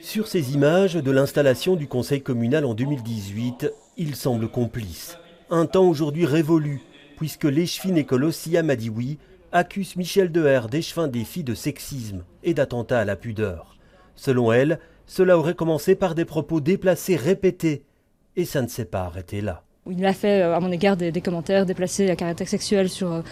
Sur ces images de l'installation du conseil communal en 2018, il semble complice. Un temps aujourd'hui révolu, puisque l'échevine écolo Sia Madioui accuse Michel Deherre d'échevin des filles de sexisme et d'attentat à la pudeur. Selon elle, cela aurait commencé par des propos déplacés répétés, et ça ne s'est pas arrêté là. Il a fait à mon égard des commentaires déplacés à caractère sexuel sur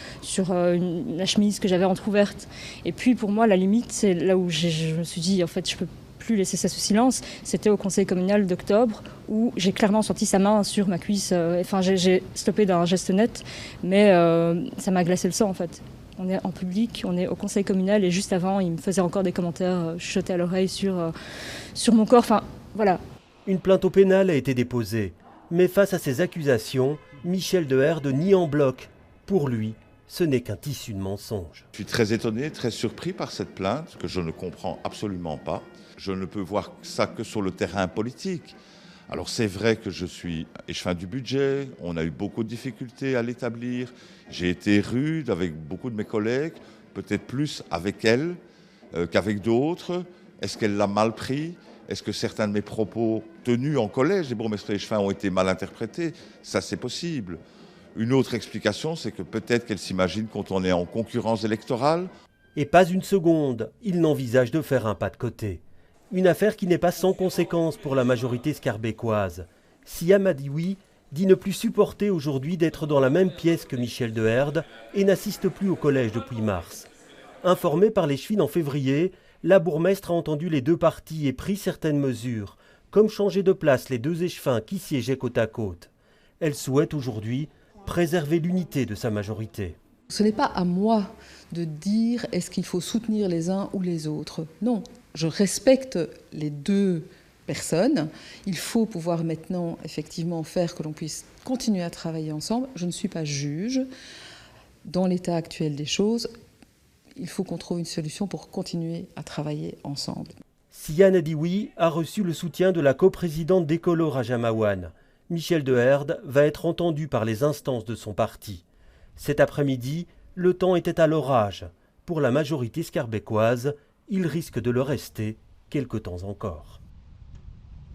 la chemise que j'avais entrouverte. Et puis pour moi, la limite, c'est là où je me suis dit, en fait, je peux plus laisser ça sous silence. C'était au conseil communal d'octobre où j'ai clairement senti sa main sur ma cuisse. Enfin, j'ai stoppé d'un geste net, mais ça m'a glacé le sang en fait. On est en public, on est au conseil communal et juste avant, il me faisait encore des commentaires chuchotés à l'oreille sur mon corps. Enfin, voilà. Une plainte au pénal a été déposée. Mais face à ces accusations, Michel Deherre nie en bloc. Pour lui, ce n'est qu'un tissu de mensonges. Je suis très étonné, très surpris par cette plainte que je ne comprends absolument pas. Je ne peux voir ça que sur le terrain politique. Alors c'est vrai que je suis échevin du budget, on a eu beaucoup de difficultés à l'établir. J'ai été rude avec beaucoup de mes collègues, peut-être plus avec elle qu'avec d'autres. Est-ce qu'elle l'a mal pris ? Est-ce que certains de mes propos tenus en collège des bourgmestres échevins ont été mal interprétés ? Ça, c'est possible. Une autre explication, c'est que peut-être qu'elle s'imagine quand on est en concurrence électorale. Et pas une seconde, il n'envisage de faire un pas de côté. Une affaire qui n'est pas sans conséquence pour la majorité scarbécoise. Sia Madioui dit ne plus supporter aujourd'hui d'être dans la même pièce que Michel Deherre et n'assiste plus au collège depuis mars. Informée par l'échevine en février, la bourgmestre a entendu les deux parties et pris certaines mesures, comme changer de place les deux échevins qui siégeaient côte à côte. Elle souhaite aujourd'hui préserver l'unité de sa majorité. Ce n'est pas à moi de dire est-ce qu'il faut soutenir les uns ou les autres. Non, je respecte les deux personnes. Il faut pouvoir maintenant effectivement faire que l'on puisse continuer à travailler ensemble. Je ne suis pas juge. Dans l'état actuel des choses, il faut qu'on trouve une solution pour continuer à travailler ensemble. Sia Madioui a reçu le soutien de la coprésidente d'Ecolo Rajamawan. Michel Deherre va être entendu par les instances de son parti. Cet après-midi, le temps était à l'orage. Pour la majorité scarbécoise, il risque de le rester quelque temps encore.